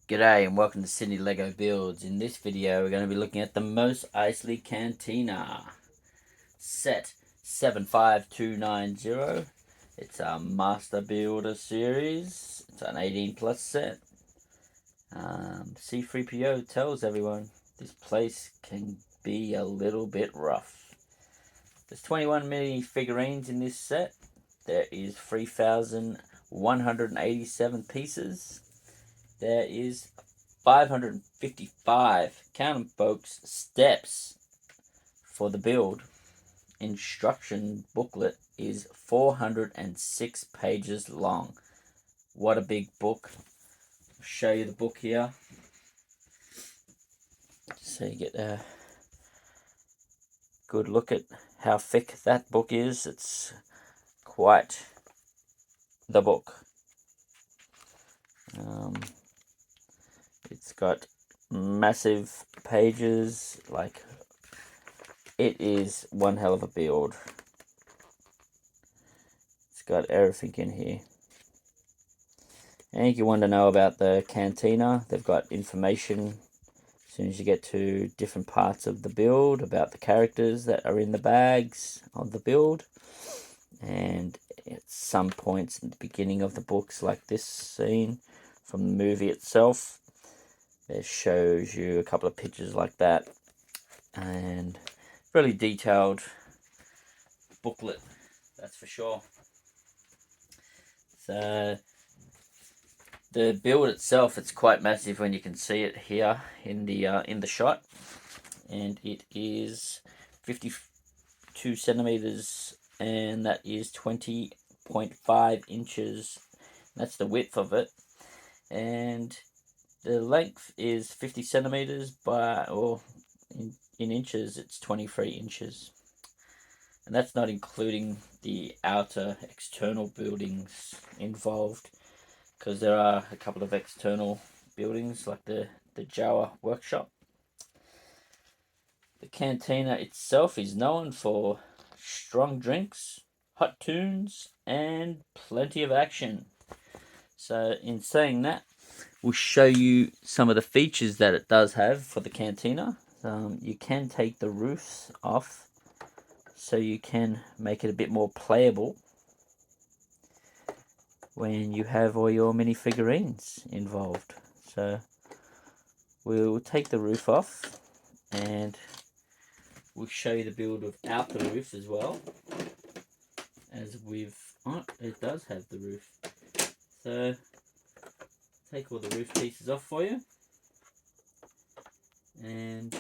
G'day and welcome to Sydney Lego Builds. In this video we're going to be looking at the Most Eisley Cantina set 75290. It's a Master Builder series. It's an 18 plus set. C3PO tells everyone this place can be a little bit rough. There's 21 mini figurines in this set. There is 3,187 pieces. There is 555, count them folks, steps for the build. Instruction booklet is 406 pages long. What a big book. I'll show you the book here so you get a good look at how thick that book is. It's quite the book. It's got massive pages, like it is one hell of a build. It's got everything in here. And if you want to know about the Cantina, they've got information as soon as you get to different parts of the build about the characters that are in the bags of the build. And at some points in the beginning of the books, like this scene from the movie itself, it shows you a couple of pictures like that, and really detailed booklet, that's for sure. So the build itself, it's quite massive when you can see it here in the shot, and it is 52 centimeters, and that is 20.5 inches. That's the width of it, and the length is 50 centimeters by, or in inches, it's 23 inches. And that's not including the outer external buildings involved, because there are a couple of external buildings like the Jawa workshop. The Cantina itself is known for strong drinks, hot tunes, and plenty of action. So in saying that, we'll show you some of the features that it does have for the Cantina. You can take the roofs off, so you can make it a bit more playable when you have all your mini figurines involved. So we'll take the roof off, and we'll show you the build without the roof as well, as it does have the roof. So take all the roof pieces off for you, and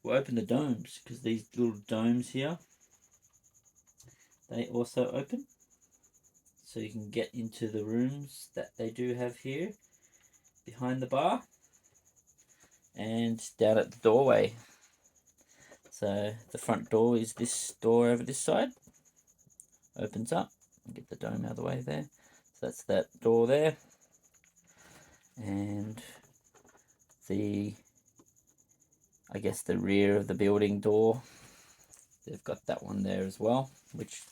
we'll open the domes, because these little domes here, they also open, so you can get into the rooms that they do have here behind the bar and down at the doorway. So the front door is this door over this side, opens up. Get the dome out of the way there. So that's that door there, and the rear of the building door, they've got that one there as well, which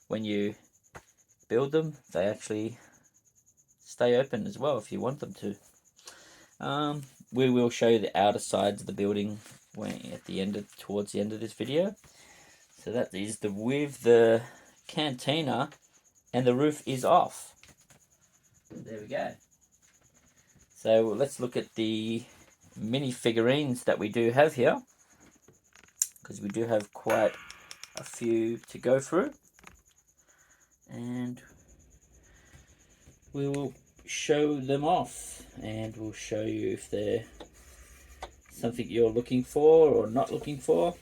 when you build them, they actually stay open as well if you want them to. We will show you the outer sides of the building towards the end of this video. So that is with the Cantina, and the roof is off. There we go. So let's look at the mini figurines that we do have here, because we do have quite a few to go through, and we will show them off, and we'll show you if they're something you're looking for or not looking for.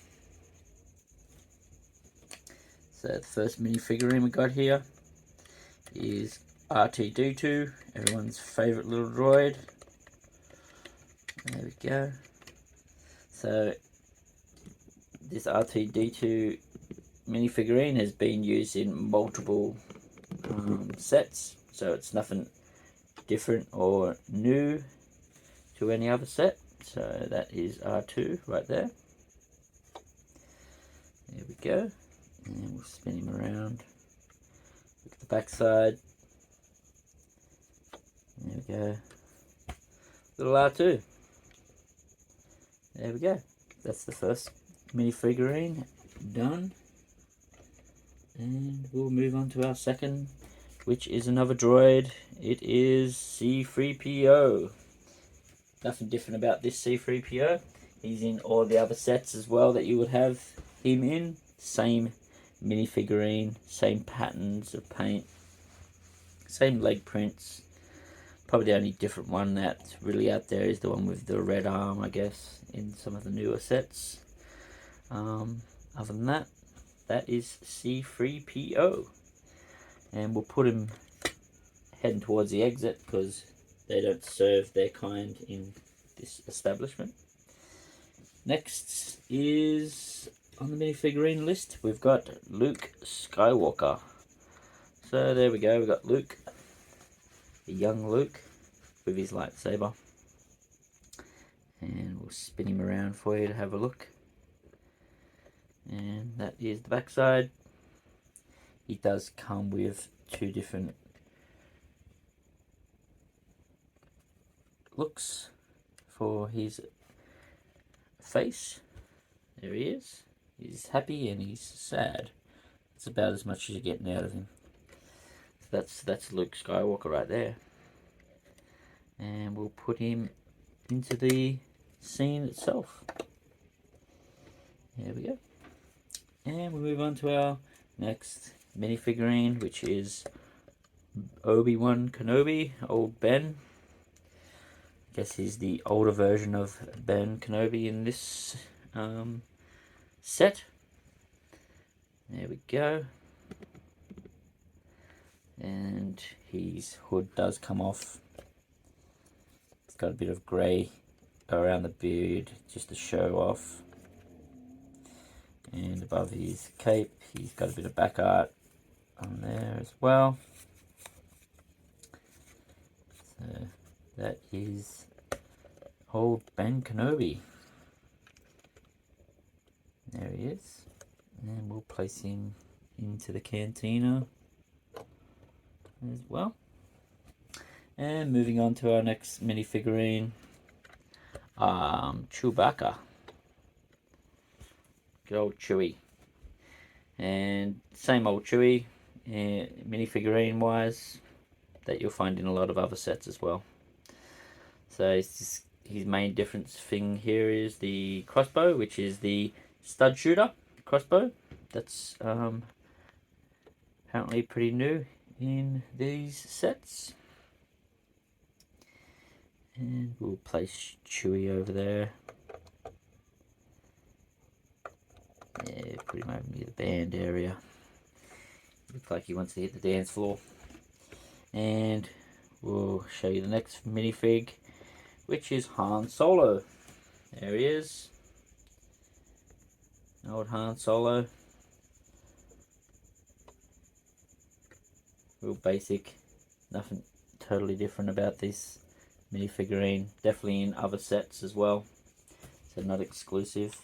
So the first mini figurine we got here is RT-D2, everyone's favorite little droid. There we go. So this RT-D2 mini figurine has been used in multiple sets, so it's nothing different or new to any other set. So that is R2 right there. There we go. And we'll spin him around. Look at the back side. There we go. little R2. There we go. That's the first minifigurine done. And we'll move on to our second, which is another droid. It is C-3PO. Nothing different about this C-3PO. He's in all the other sets as well that you would have him in. Same minifigurine, same patterns of paint, same leg prints. Probably the only different one that's really out there is the one with the red arm, I guess, in some of the newer sets. Other than that, that is C-3PO. And we'll put him heading towards the exit because they don't serve their kind in this establishment. Next is, on the minifigurine list, we've got Luke Skywalker. So there we go, we've got Luke, the young Luke, with his lightsaber. And we'll spin him around for you to have a look. And that is the backside. He does come with two different looks for his face. There he is. He's happy and he's sad. It's about as much as you're getting out of him. So that's Luke Skywalker right there. And we'll put him into the scene itself. There we go. And we'll move on to our next minifigurine, which is Obi-Wan Kenobi, old Ben. I guess he's the older version of Ben Kenobi in this set. There we go. And his hood does come off. It's got a bit of grey around the beard just to show off. And above his cape, he's got a bit of back art on there as well. So that is old Ben Kenobi. There he is. And we'll place him into the Cantina as well. And moving on to our next minifigurine, Chewbacca. Good old Chewie. And same old Chewie, minifigurine wise, that you'll find in a lot of other sets as well. So it's just, his main difference thing here is the crossbow, which is the stud shooter crossbow. That's apparently pretty new in these sets. And we'll place Chewie over there. Yeah, pretty much near the band area. Looks like he wants to hit the dance floor. And we'll show you the next minifig, which is Han Solo. There he is. Old Han Solo. Real basic. Nothing totally different about this minifigurine. Definitely in other sets as well. So not exclusive.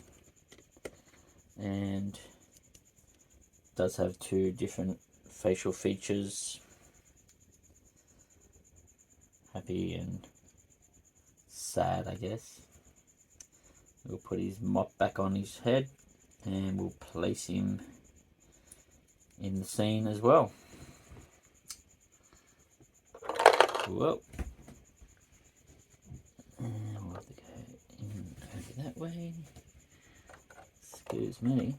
And does have two different facial features. Happy and sad, I guess. We'll put his mop back on his head and we'll place him in the scene as well. Whoa. And we'll have to go in over that way. Excuse me.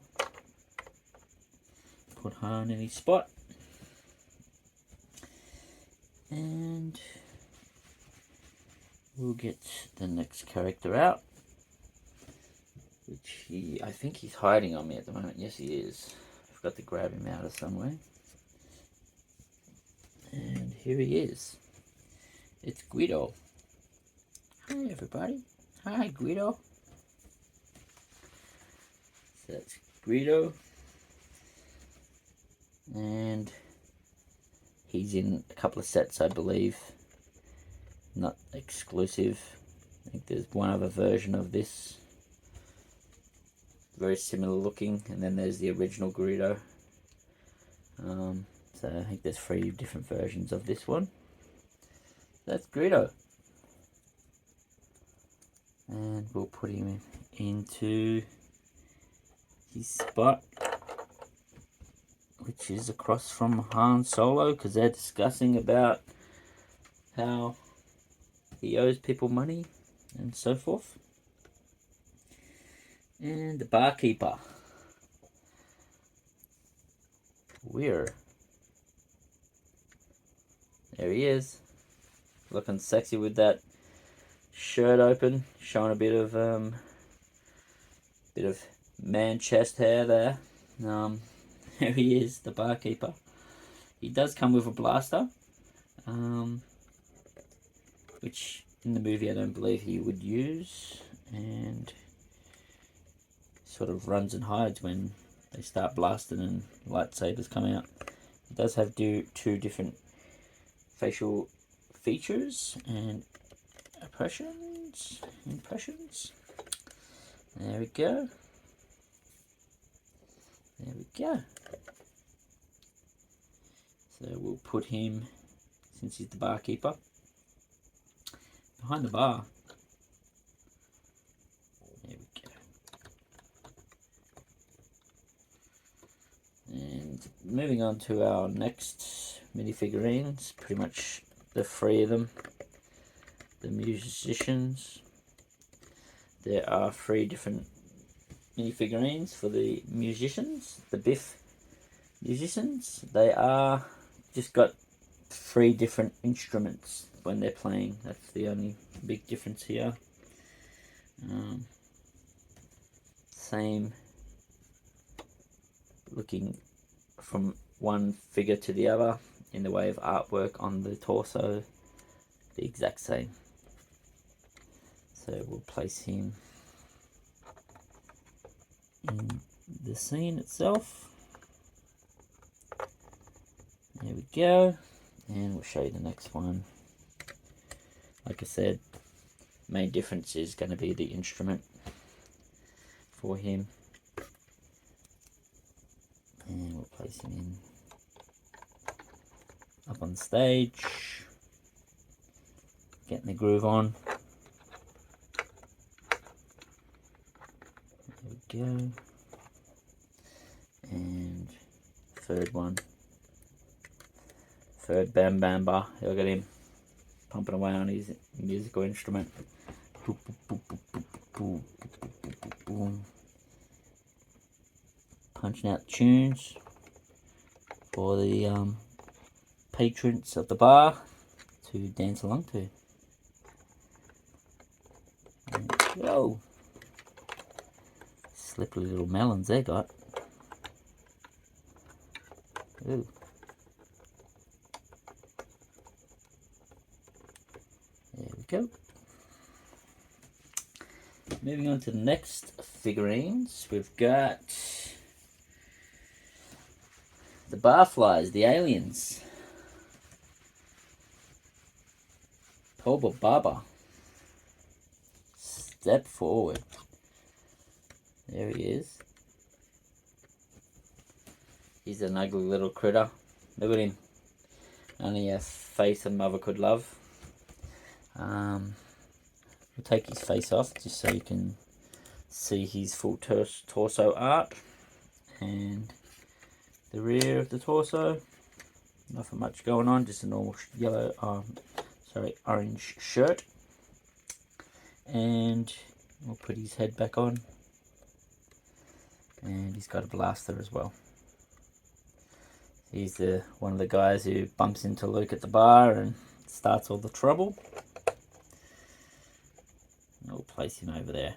Put Han in his spot. And we'll get the next character out. Which I think he's hiding on me at the moment. Yes, he is. I've got to grab him out of somewhere. And here he is. It's Guido. Hi, everybody. Hi, Guido. So that's Guido. And he's in a couple of sets, I believe. Not exclusive. I think there's one other version of this. Very similar looking. And then there's the original Guido. So I think there's 3 different versions of this one. That's Guido. And we'll put him into his spot, which is across from Han Solo, because they're discussing about how he owes people money and so forth. And the barkeeper, there he is, looking sexy with that shirt open, showing a bit of man chest hair there. There he is, the barkeeper. He does come with a blaster, which in the movie I don't believe he would use, and sort of runs and hides when they start blasting and lightsabers come out. He does have two different facial features and impressions. There we go. So we'll put him, since he's the barkeeper, behind the bar. There we go. And moving on to our next minifigurines, pretty much the three of them, the musicians. There are three different minifigurines for the musicians, the Biff musicians. They are just got three different instruments when they're playing. That's the only big difference here. Same looking from one figure to the other in the way of artwork on the torso, the exact same. So we'll place him in the scene itself. There we go, and we'll show you the next one. Like I said, main difference is going to be the instrument for him, and we'll place him in up on stage, getting the groove on. There we go, and third Bam Bamba. Look at him pumping away on his musical instrument. Punching out tunes for the patrons of the bar to dance along to. Whoa! Slippery little melons they got. Ooh. There we go. Moving on to the next figurines, we've got the barflies, the aliens. Toba Baba. Step forward. There he is. He's an ugly little critter. Look at him. Only a face a mother could love. We'll take his face off just so you can see his full torso art, and the rear of the torso. Nothing much going on, just a normal orange shirt. And we'll put his head back on, and he's got a blaster as well. He's one of the guys who bumps into Luke at the bar and starts all the trouble. We'll place him over there.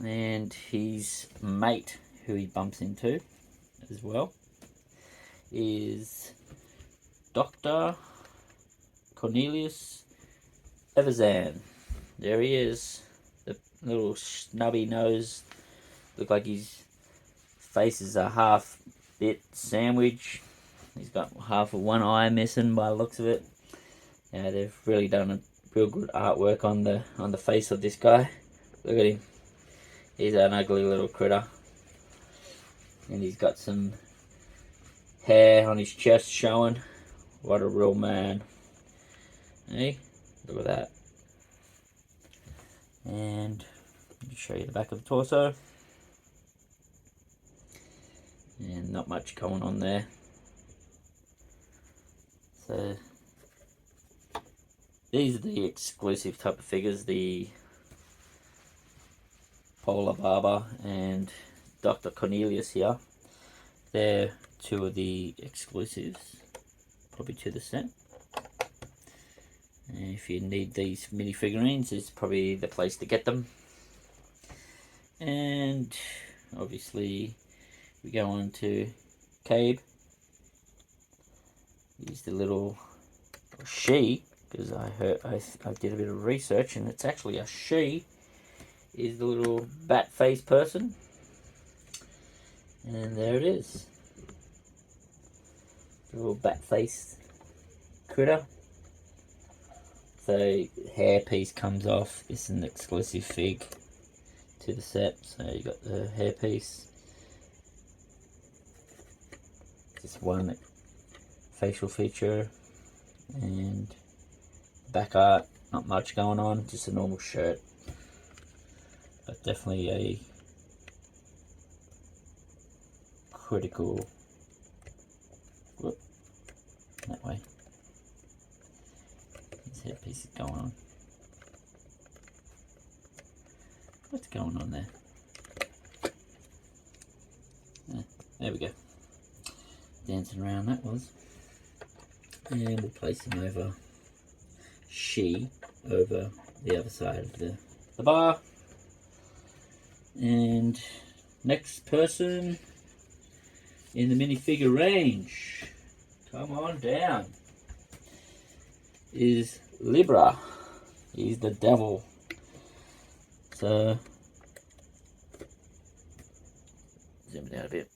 And his mate, who he bumps into as well, is Dr. Cornelius Everzan. There he is. The little snubby nose. Look like his face is a half bit sandwich. He's got half of one eye missing by the looks of it. Yeah, they've really done a real good artwork on the face of this guy. Look at him. He's an ugly little critter. And he's got some hair on his chest showing. What a real man. Hey, look at that. And let me show you the back of the torso. And not much going on there. So these are the exclusive type of figures, the Polar Barber and Dr. Cornelius here. They're two of the exclusives, probably to the set. And if you need these minifigurines, it's probably the place to get them. And obviously we go on to Cabe. He's the little she, because I did a bit of research and it's actually a she. Is the little bat face person, and there it is, the little bat face critter. So hair piece comes off. It's an exclusive fig to the set, so you got the hair piece, just one facial feature, and back art, not much going on, just a normal shirt. But definitely a critical, whoop, that way. His headpiece is going on. What's going on there? There we go. Dancing around that was. And we'll place him over, she, over the other side of the bar. And next person in the minifigure range, come on down, is Libra. He's the devil. So zoom it out a bit.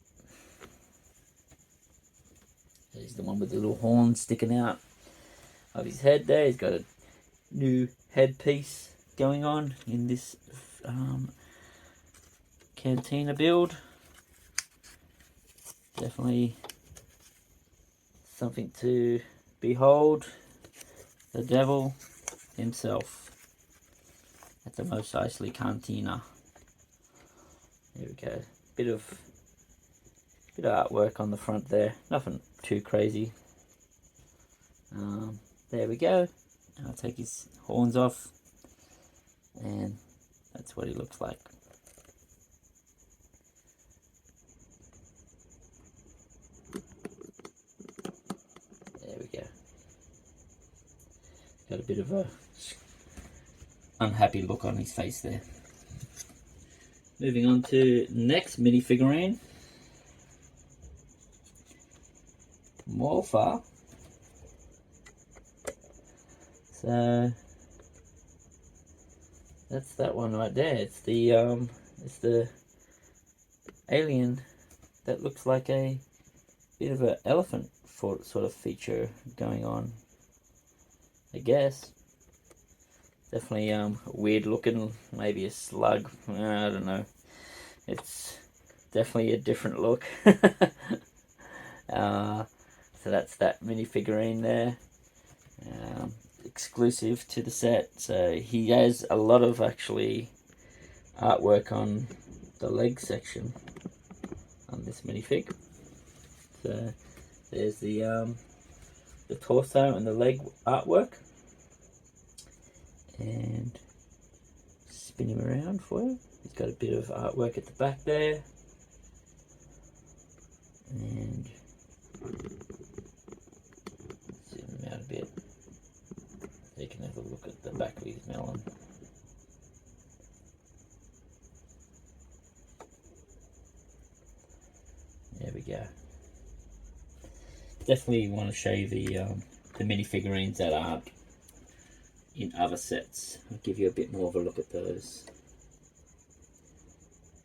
He's the one with the little horns sticking out of his head there. He's got a new headpiece going on in this Cantina build. Definitely something to behold. The devil himself at the most Eisley Cantina. There we go. Bit of artwork on the front there. Nothing too crazy. There we go. I'll take his horns off, and that's what he looks like. There we go. Got a bit of a unhappy look on his face there. Moving on to next minifigurine, Morpher. So that's that one right there. It's the alien that looks like a bit of an elephant sort of feature going on, I guess. Definitely weird looking, maybe a slug, I don't know. It's definitely a different look. So that's that minifigurine there, exclusive to the set. So he has a lot of actually artwork on the leg section on this minifig. So there's the torso and the leg artwork, and spin him around for you. He's got a bit of artwork at the back there, and zoom him out a bit so you can have a look at the back of his melon. There we go. Definitely want to show you the minifigurines that aren't in other sets. I'll give you a bit more of a look at those.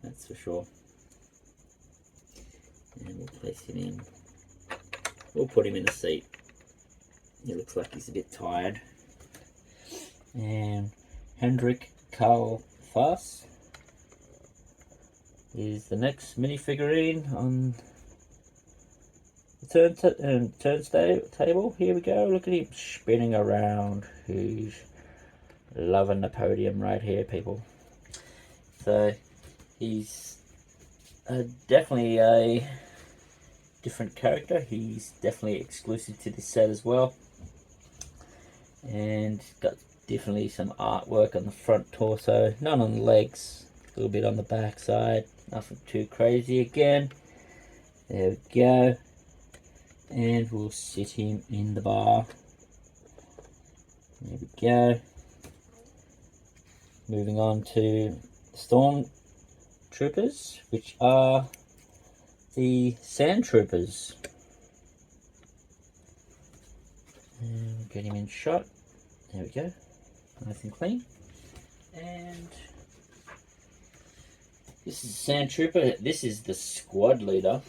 That's for sure. And we'll place him in. We'll put him in a seat. He looks like he's a bit tired. And Hendrik Karl Fass is the next minifigurine on the turnstile. Here we go. Look at him spinning around. He's Loving the podium right here, people. So he's definitely a different character. He's definitely exclusive to this set as well. And got definitely some artwork on the front torso, none on the legs, a little bit on the back side, nothing too crazy again. There we go. And we'll sit him in the bar. There we go. Moving on to Storm Troopers, which are the Sand Troopers. And get him in shot. There we go. Nice and clean. And this is a Sand Trooper. This is the squad leader.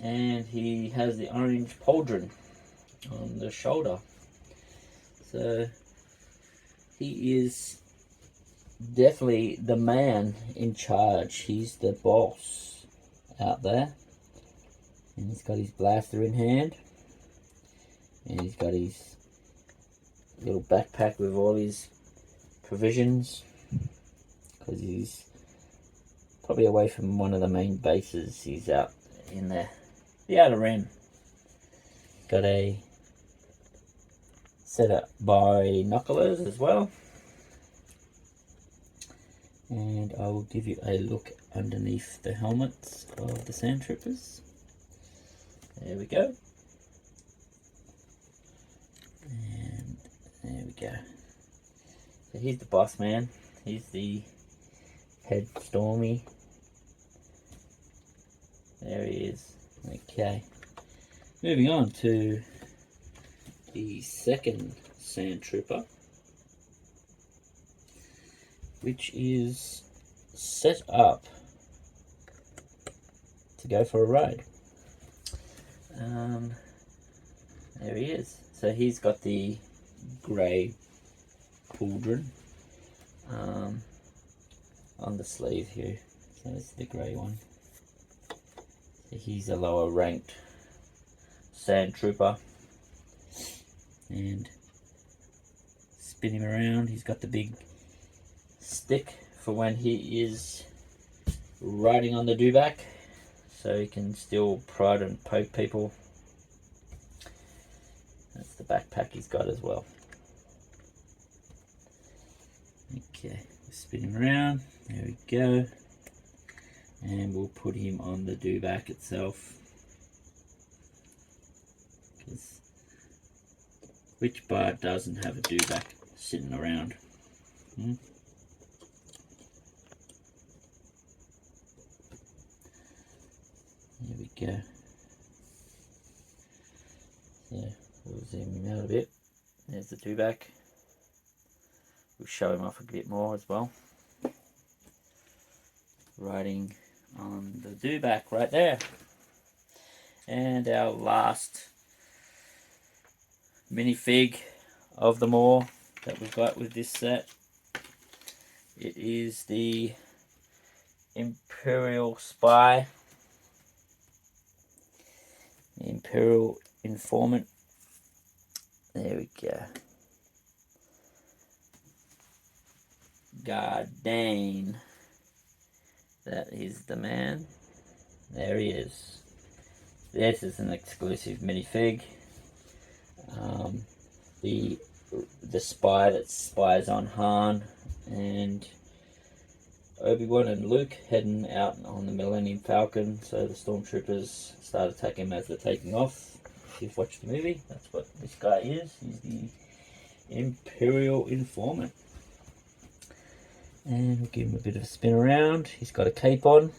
And he has the orange pauldron on the shoulder. So he is definitely the man in charge. He's the boss out there. And he's got his blaster in hand. And he's got his little backpack with all his provisions. Because he's probably away from one of the main bases. He's out in the outer rim. Got a set of binoculars as well. And I will give you a look underneath the helmets of the Sand Troopers. There we go. And there we go. So he's the boss man. He's the head Stormy. There he is. Okay. Moving on to the second Sand Trooper, which is set up to go for a ride. There he is. So he's got the grey pauldron on the sleeve here. So this is the grey one. So he's a lower ranked Sand Trooper. And spin him around. He's got the big stick for when he is riding on the dewback, so he can still prod and poke people. That's the backpack he's got as well. Okay, spin him around. There we go. And we'll put him on the dewback itself. Which bar doesn't have a dewback sitting around? There we go. So we'll zoom him out a bit. There's the dewback. We'll show him off a bit more as well. Riding on the dewback right there. And our last minifig of them all that we've got with this set. It is the Imperial Spy, the Imperial Informant. There we go. Gardane. That is the man. There he is. This is an exclusive minifig. The spy that spies on Han and Obi-Wan and Luke heading out on the Millennium Falcon, so the stormtroopers start attacking him as they're taking off. If you've watched the movie, that's what this guy is. He's the Imperial Informant. And we'll give him a bit of a spin around. He's got a cape on.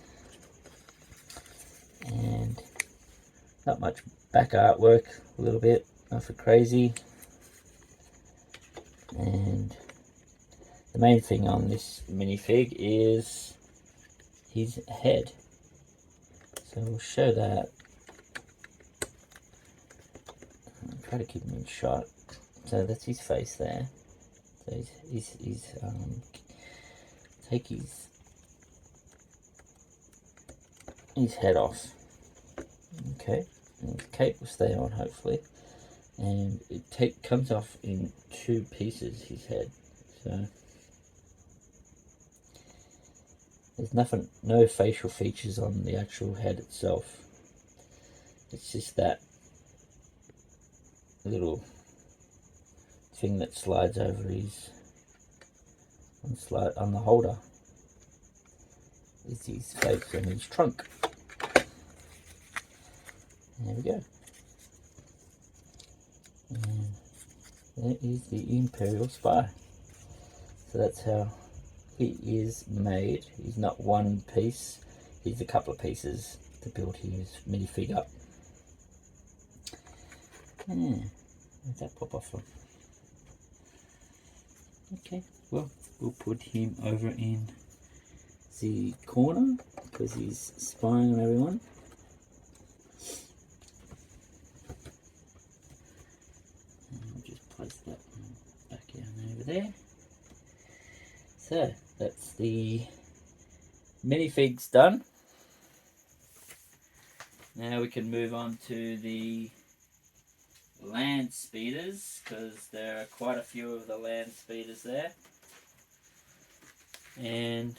And not much back artwork, a little bit, nothing crazy. And the main thing on this minifig is his head. So we'll show that. I'll try to keep him in shot. So that's his face there. So he's take his head off. Okay, and the cape will stay on hopefully. And it comes off in two pieces, his head. So there's nothing, no facial features on the actual head itself. It's just that little thing that slides over his on the holder is his face and his trunk. There we go. And there is the Imperial Spy. So that's how he is made. He's not one piece, he's a couple of pieces to build his minifig up. Yeah, where'd that pop off from? Okay, well, we'll put him over in the corner because he's spying on everyone. And I'll just place that one back down over there. So that's the minifigs done. Now we can move on to the land speeders, because there are quite a few of the land speeders there. And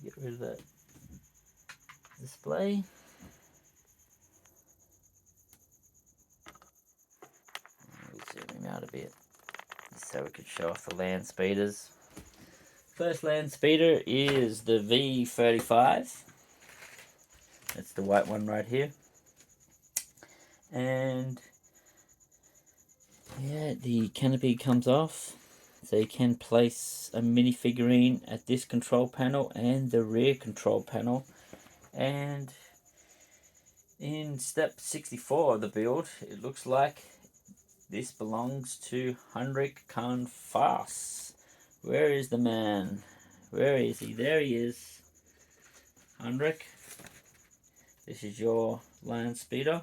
get rid of that display. We'll zoom him out a bit so we could show off the land speeders. First land speeder is the V35. That's the white one right here. And yeah, the canopy comes off, so you can place a minifigurine at this control panel and the rear control panel. And in step 64 of the build, it looks like this belongs to Heinrich Kahn Fass. Where is the man? Where is he? There he is. Heinrich, this is your land speeder.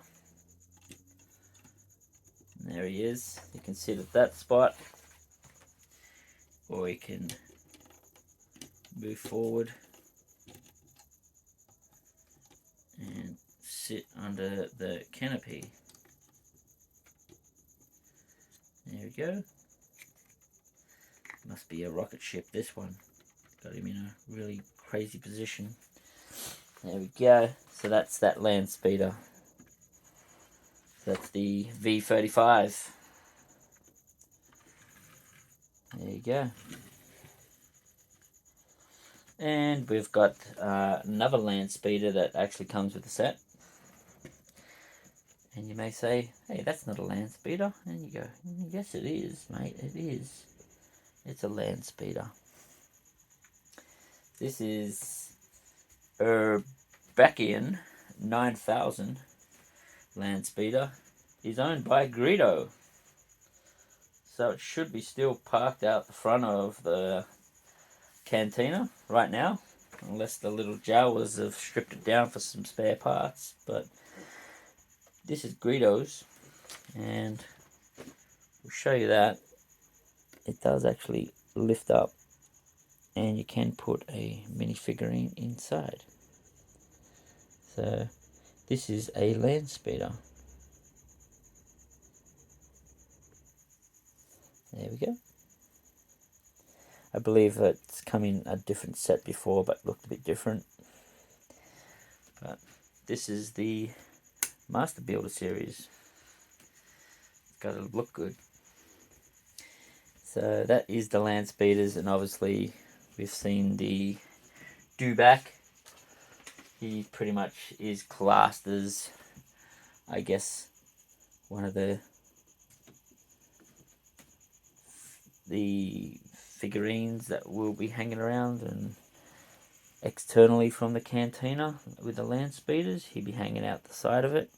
There he is. You can sit at that spot, or you can move forward and sit under the canopy. There we go. Must be a rocket ship, this one. Got him in a really crazy position. There we go. So that's that land speeder. That's the V35. There you go. And we've got another land speeder that actually comes with the set. And you may say, hey, that's not a land speeder. And you go, yes it is, mate, it is. It's a land speeder. This is Urbachian 9000 land speeder. Is owned by Greedo. So it should be still parked out the front of the Cantina right now, unless the little Jawas have stripped it down for some spare parts. But this is Greedo's, and we'll show you that it does actually lift up, and you can put a minifigurine inside. So this is a land speeder. There we go. I believe it's come in a different set before, but looked a bit different. But this is the Master Builder series. It's got to look good. So that is the land speeders, and obviously we've seen the Dewback. He pretty much is classed as, I guess, one of the figurines that will be hanging around and externally from the Cantina with the land speeders. He'll be hanging out the side of it.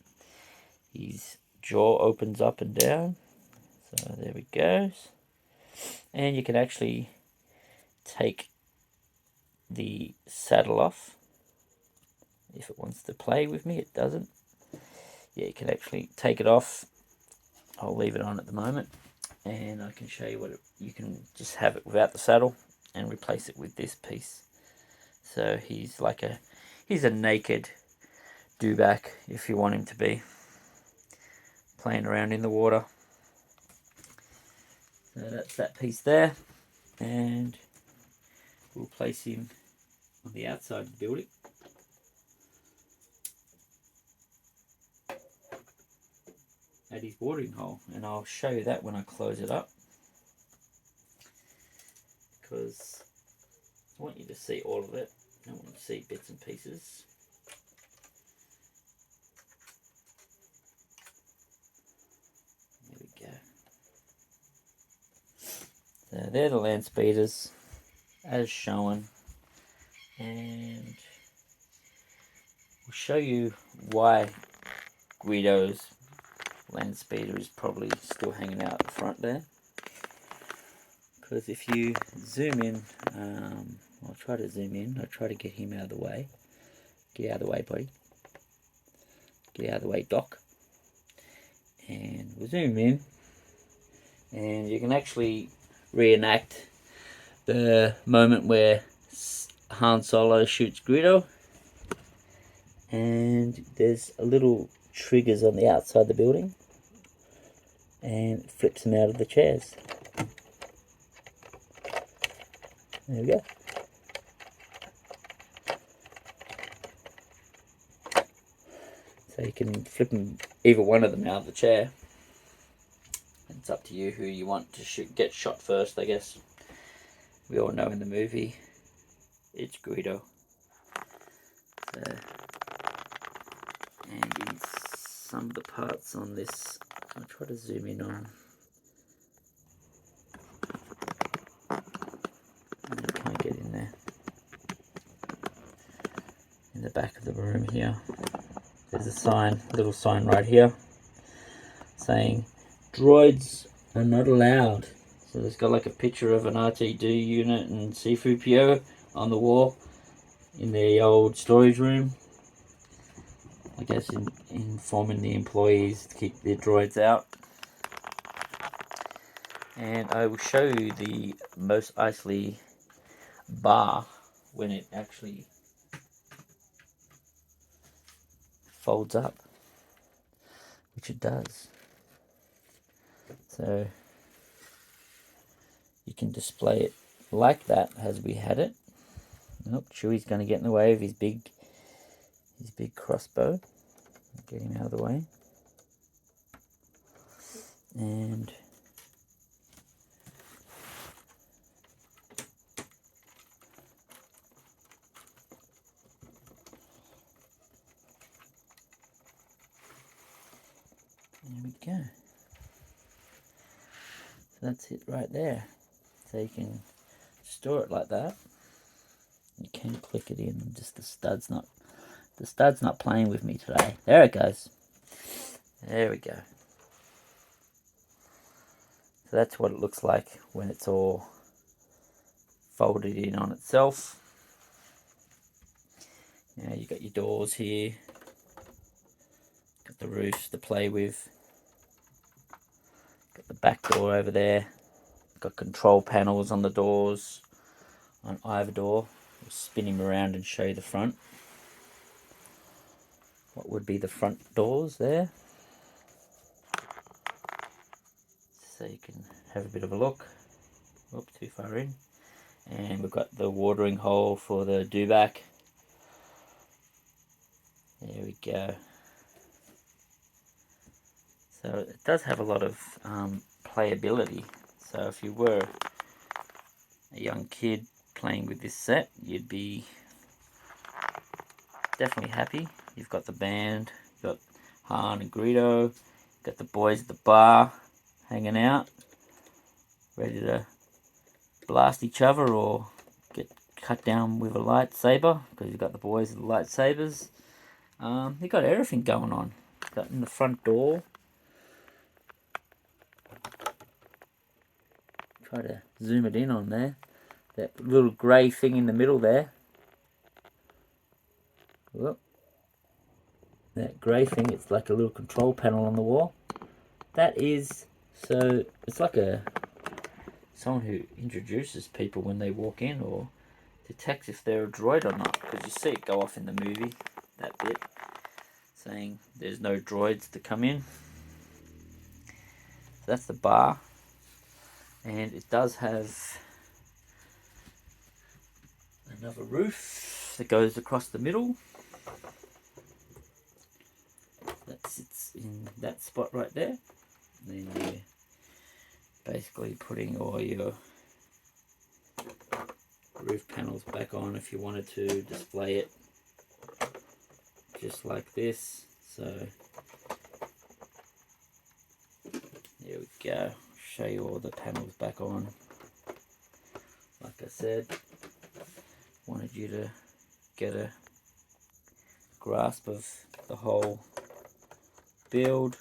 His jaw opens up and down. So there we go. And you can actually take the saddle off if it wants to play with me. It doesn't. Yeah, you can actually take it off. I'll leave it on at the moment, and I can show you what you can just have it without the saddle and replace it with this piece. So he's a naked Dewback if you want him to be, playing around in the water. So that's that piece there, and we'll place him on the outside of the building. At his watering hole, and I'll show you that when I close it up, because I want you to see all of it. I don't want to see bits and pieces. There we go. So they're the land speeders as shown, and we'll show you why Guido's land speeder is probably still hanging out the front there. Because if you zoom in, I'll try to zoom in, I'll try to get him out of the way. Get out of the way, buddy. Get out of the way, Doc. And we'll zoom in, and you can actually reenact the moment where Han Solo shoots Greedo, and there's a little triggers on the outside of the building, and flips them out of the chairs. There we go. So you can flip them, either one of them out of the chair. It's up to you who you want to get shot first, I guess. We all know in the movie, it's Greedo. So, and in some of the parts on this, I'll try to zoom in on. I can't get in there. In the back of the room here, there's a sign, a little sign right here, saying droids are not allowed. So there's got like a picture of an RTD unit and C-3PO on the wall in the old storage room. I guess informing the employees to keep their droids out. And I will show you the Mos Eisley bar when it actually folds up, which it does. So you can display it like that as we had it. Nope, Chewie's going to get in the way of his big crossbow. Get him out of the way. And there we go. So that's it right there. So you can store it like that. You can click it in. Just the stud's not playing with me today. There it goes. There we go. So that's what it looks like when it's all folded in on itself. Now you got your doors here. Got the roofs to play with. Got the back door over there. Got control panels on the doors on either door. We'll spin him around and show you the front. What would be the front doors there. So you can have a bit of a look. Oop, too far in. And we've got the watering hole for the dewback. There we go. So it does have a lot of playability. So if you were a young kid playing with this set, you'd be definitely happy. You've got the band, you've got Han and Greedo, you've got the boys at the bar hanging out, ready to blast each other or get cut down with a lightsaber, because you've got the boys with the lightsabers. You've got everything going on. Got in the front door. Try to zoom it in on there. That little grey thing in the middle there. Whoop. That grey thing, it's like a little control panel on the wall. That is, so it's like someone who introduces people when they walk in, or detects if they're a droid or not, because you see it go off in the movie, that bit, saying there's no droids to come in. So that's the bar. And it does have another roof that goes across the middle. That sits in that spot right there. And then you're basically putting all your roof panels back on if you wanted to display it just like this. So there we go. Show you all the panels back on. Like I said, wanted you to get a grasp of the whole build.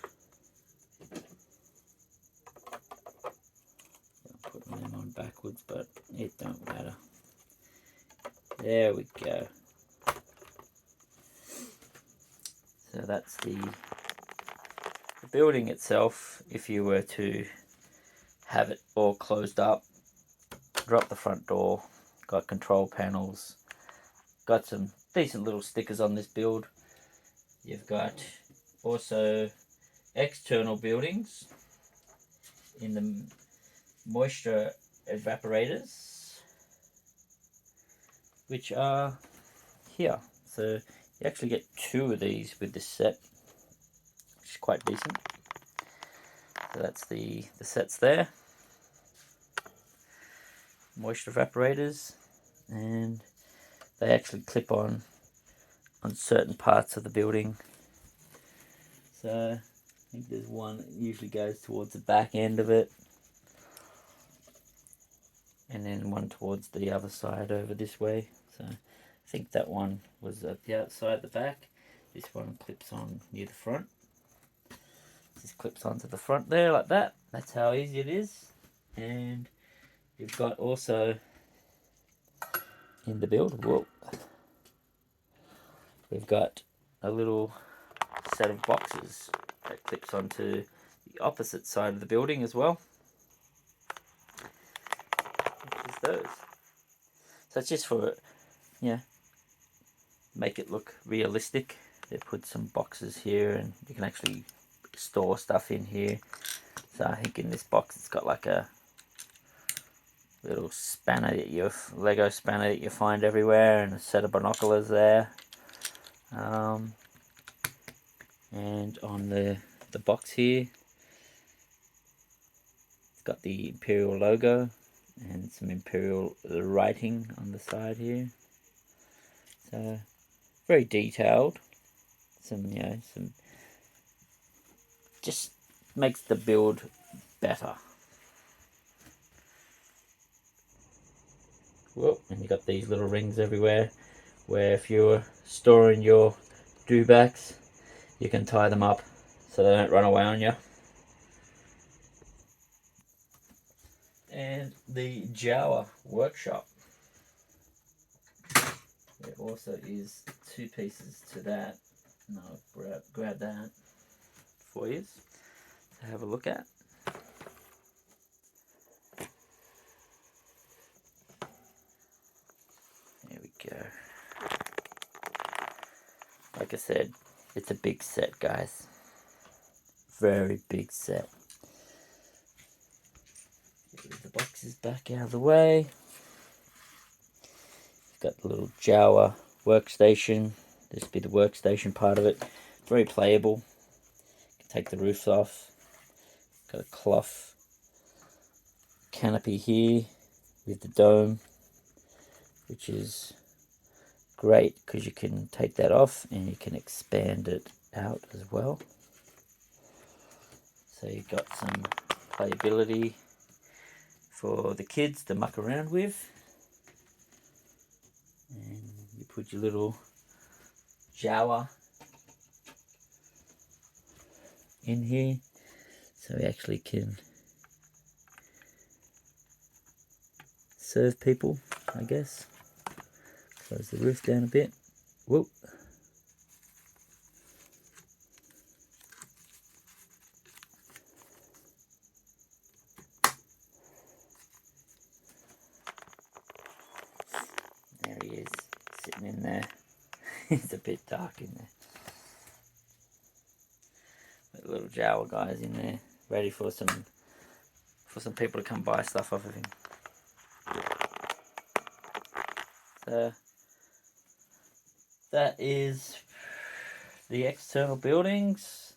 I'm putting them on backwards, but it don't matter. There we go. So that's the building itself. If you were to have it all closed up, drop the front door, got control panels, got some decent little stickers on this build. You've got also external buildings in the moisture evaporators, which are here. So you actually get 2 of these with this set, which is quite decent. So that's the sets there. Moisture evaporators, and they actually clip on certain parts of the building. So I think there's one that usually goes towards the back end of it, and then one towards the other side over this way. So I think that one was at the outside, the back. This one clips on near the front. This clips onto the front there like that. That's how easy it is. And you've got also in the build, whoa, we've got a little set of boxes that clips onto the opposite side of the building as well, which is those. So it's just for, make it look realistic. They put some boxes here, and you can actually store stuff in here. So I think in this box it's got like a little spanner that Lego spanner that you find everywhere, and a set of binoculars there. And on the box here, it's got the Imperial logo and some Imperial writing on the side here. So very detailed. Some just makes the build better. Whoa, and you got these little rings everywhere, where if you're storing your dewbacks, you can tie them up so they don't run away on you. And the Jawa workshop. There also is 2 pieces to that, and I'll grab that for you to have a look at. There we go. Like I said, it's a big set, guys. Very big set. Get the boxes back out of the way. Got the little Jawa workstation. This would be the workstation part of it. Very playable. You can take the roof off. Got a cloth canopy here with the dome, which is great because you can take that off and you can expand it out as well. So you've got some playability for the kids to muck around with. And you put your little Jawa in here, so we actually can serve people, I guess. Close the roof down a bit. Whoop. There he is, sitting in there. It's a bit dark in there. The little Jawa guy's in there, ready for some for some people to come buy stuff off of him. So that is the external buildings.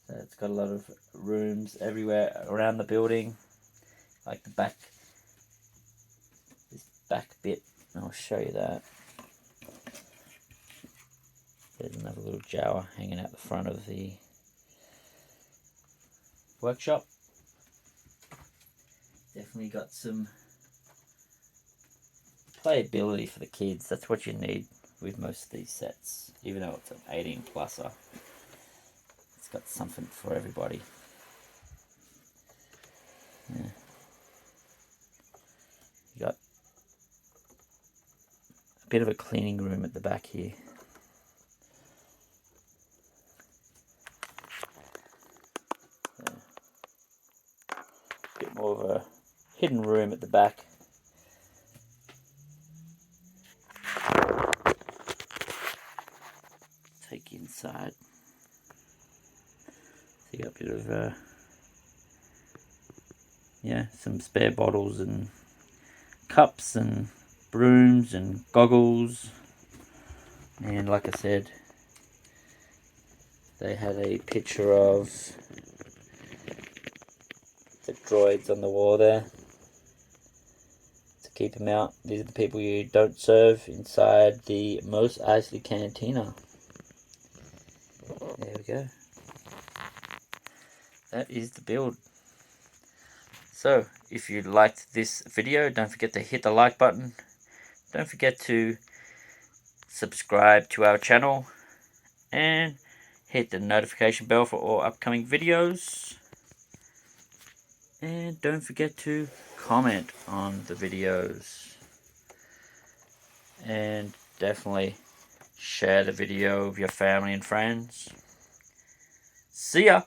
So it's got a lot of rooms everywhere around the building, like the back, this back bit. I'll show you that. There's another little Jawa hanging out the front of the workshop. Definitely got some playability for the kids. That's what you need with most of these sets. Even though it's an 18 pluser, it's got something for everybody. Yeah. You got a bit of a cleaning room at the back here. A bit more of a hidden room at the back. Take you inside. So you got a bit of some spare bottles and cups and brooms and goggles. And like I said, they had a picture of the droids on the wall there to keep them out. These are the people you don't serve inside the Mos Eisley Cantina. There we go. That is the build. So, if you liked this video, don't forget to hit the like button. Don't forget to subscribe to our channel and hit the notification bell for all upcoming videos. And don't forget to comment on the videos. And definitely share the video with your family and friends. See ya!